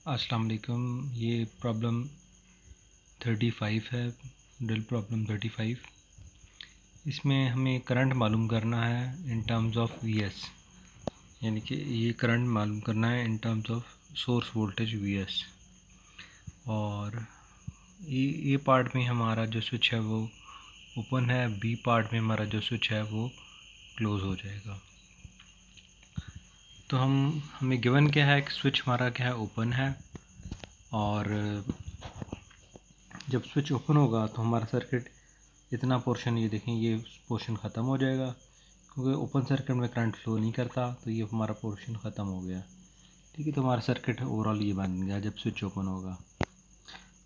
अस्सलाम वालेकुम। ये प्रॉब्लम 35 है, ड्रिल प्रॉब्लम 35। इसमें हमें करंट मालूम करना है इन टर्म्स ऑफ वीएस, यानी कि ये करंट मालूम करना है in terms of source voltage VS. और ए पार्ट में हमारा जो स्विच है वो ओपन है, बी पार्ट में हमारा जो स्विच है वो क्लोज़ हो जाएगा। तो हमें गिवन क्या है कि स्विच हमारा क्या है, ओपन है, और जब स्विच ओपन होगा तो हमारा सर्किट इतना पोर्शन, ये देखें, ये पोर्शन ख़त्म हो जाएगा, क्योंकि ओपन सर्किट में करंट फ्लो नहीं करता, तो ये हमारा पोर्शन ख़त्म हो गया। ठीक है, तो हमारा सर्किट ओवरऑल ये बन गया जब स्विच ओपन होगा।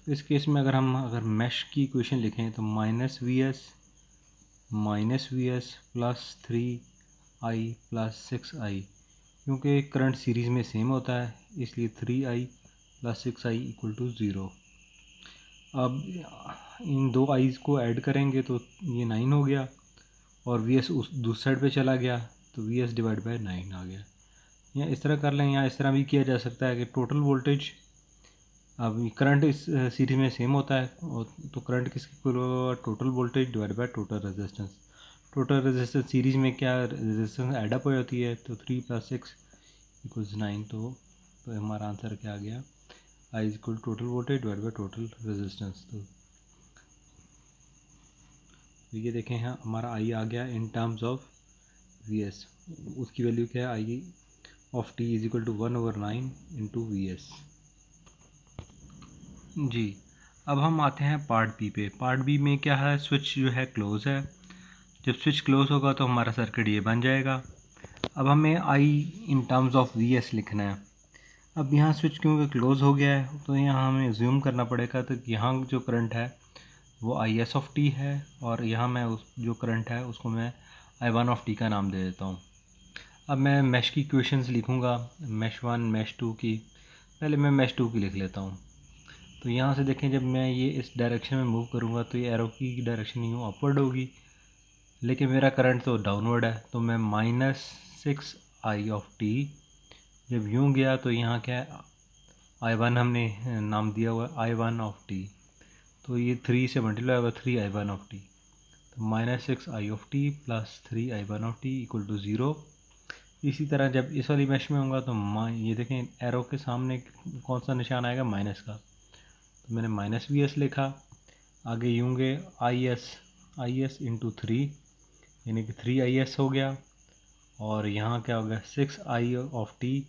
तो इस केस में अगर मैश की इक्वेशन लिखें तो -Vs plus 3i plus 6i, क्योंकि करंट सीरीज़ में सेम होता है इसलिए 3i plus 6i equal to 0। अब इन दो आइज़ को ऐड करेंगे तो ये 9 हो गया, और वी एस उस दूसरी साइड पे चला गया तो वी एस डिवाइड बाई 9 आ गया। या इस तरह कर लें, या इस तरह भी किया जा सकता है कि टोटल वोल्टेज, अब करंट इस सीरीज में सेम होता है, और तो करंट किसकी इक्वल होगा, total voltage divide by total resistance. Total resistance series में क्या रेजिस्टेंस एडअप हो जाती है, तो 3 + 6 = 9। तो हमारा आंसर क्या आ गया, I is equal total voltage divide by total resistance. तो ये देखें, यहाँ हमारा आई आ गया in terms of V S. उसकी वैल्यू क्या है, I of T is equal to 1/9 into V S. जी, अब हम आते हैं पार्ट बी पे। पार्ट बी में क्या है, स्विच जो है क्लोज़ है। जब स्विच क्लोज़ होगा तो हमारा सर्किट ये बन जाएगा। अब हमें I in terms of V S लिखना है। अब यहाँ स्विच क्योंकि क्लोज़ हो गया है तो यहाँ हमें एज्यूम करना पड़ेगा, तो यहाँ जो करंट है वो आई एस ऑफ टी है, और यहाँ मैं उस जो करंट है उसको मैं आई वन ऑफ टी का नाम दे देता हूँ। अब मैं मैश की इक्वेशंस लिखूँगा, मैश 1 मैश 2 की। पहले मैं मैश 2 की लिख लेता हूँ। तो यहाँ से देखें, जब मैं ये इस डायरेक्शन में मूव करूँगा तो ये एरो की डायरेक्शन यूँ अपवर्ड होगी, लेकिन मेरा करंट तो डाउनवर्ड है, तो मैं -6i ऑफ टी जब यूँ गया तो यहाँ क्या है, आई वन हमने नाम दिया हुआ आई वन ऑफ टी, तो ये 3 से मल्टीप्लाई होगा 3i1 ऑफ टी, तो -6i of T plus 3i1 of T equal to 0। इसी तरह जब इस वाली मैश में होगा तो ये देखें, एरो के सामने कौन सा निशान आएगा, माइनस का, तो मैंने -Vs लिखा। आगे यूँगे आई एस इंटू 3, यानी कि 3is हो गया, और यहाँ क्या हो गया 6i ऑफ टी,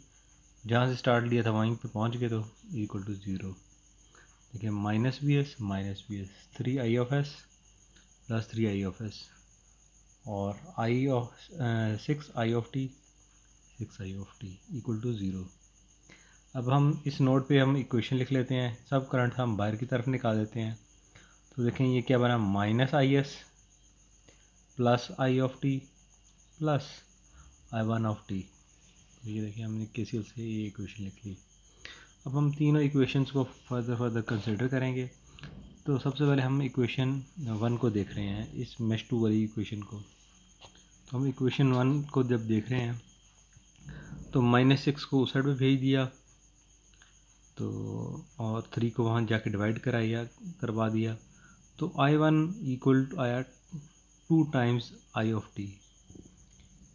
जहाँ से स्टार्ट लिया था वहीं पे पहुँच गए तो इक्वल टू 0। देखिए -Vs 3i of S plus 3i of S, और I of 6i of T 6i of T equal to 0। अब हम इस नोड पे हम इक्वेशन लिख लेते हैं, सब करंट हम बाहर की तरफ निकाल देते हैं। तो देखें ये क्या बना, -Is plus I of T plus I1 of T. तो ये देखिए हमने KCL से ये इक्वेशन लिख ली। अब हम तीनों इक्वेशंस को फर्दर कंसिडर करेंगे। तो सबसे पहले हम इक्वेशन 1 को देख रहे हैं, इस मैश 2 वाली इक्वेशन को। तो हम इक्वेशन 1 को जब देख रहे हैं तो -6 को उस साइड पे भेज दिया, तो और 3 को वहाँ जाके डिवाइड करवा दिया, तो I1 इक्वल टू आया 2 टाइम्स आई ऑफ टी,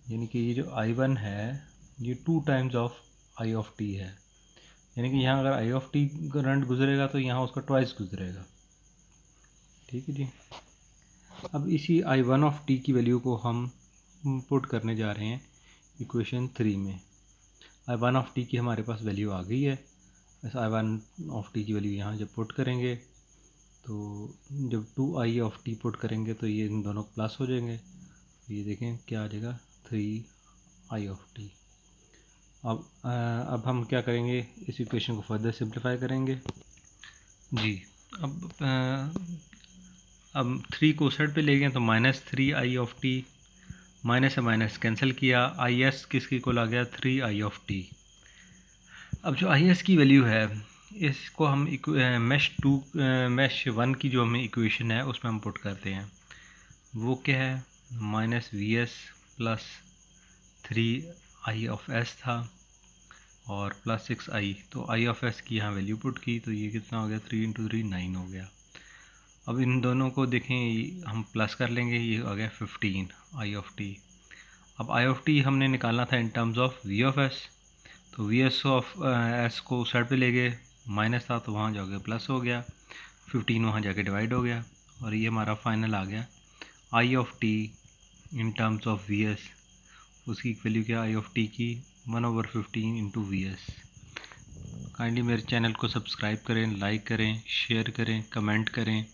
यानी कि ये जो I1 है ये 2 times of I of T है, यानी कि यहाँ अगर आई ऑफ टी करंट गुजरेगा तो यहाँ उसका ट्वाइस गुजरेगा। ठीक है जी। अब इसी I1 ऑफ टी की वैल्यू को हम पुट करने जा रहे हैं इक्वेशन 3 में। I1 ऑफ टी की हमारे पास वैल्यू आ गई है। इस I1 ऑफ टी की वैल्यू यहाँ जब पुट करेंगे तो जब 2i ऑफ टी पुट करेंगे तो ये इन दोनों प्लस हो जाएंगे, तो ये देखें क्या आ जाएगा 3i ऑफ टी। अब हम क्या करेंगे, इस इक्वेशन को फर्दर सिंप्लीफाई करेंगे जी। अब 3 को साइड पे ले गए तो -3i ऑफ टी, माइनस से माइनस कैंसिल किया, आई एस किसकी इक्वल आ गया 3i ऑफ टी। अब जो आई एस की वैल्यू है इसको हम मैश 1 की जो हमें इक्वेशन है उसमें हम पुट करते हैं। वो क्या है, -Vs plus 3i of S था, और प्लस 6i, तो आई ऑफ एस की यहाँ वैल्यू पुट की, तो ये कितना हो गया, 3 इंटू 3 9 हो गया। अब इन दोनों को देखें, हम प्लस कर लेंगे, ये हो गया 15 आई ऑफ टी। अब आई ऑफ टी हमने निकालना था in terms of V of S, तो वी एस ऑफ एस को साइड पे ले गए, माइनस था तो वहाँ जाके प्लस हो गया, 15 वहाँ जाके डिवाइड हो गया, और ये हमारा फाइनल आ गया I of T in terms of V S. उसकी वैल्यू क्या आई ऑफ टी की 1/15 इंटू वी एस। काइंडली मेरे चैनल को सब्सक्राइब करें, लाइक करें, शेयर करें, कमेंट करें।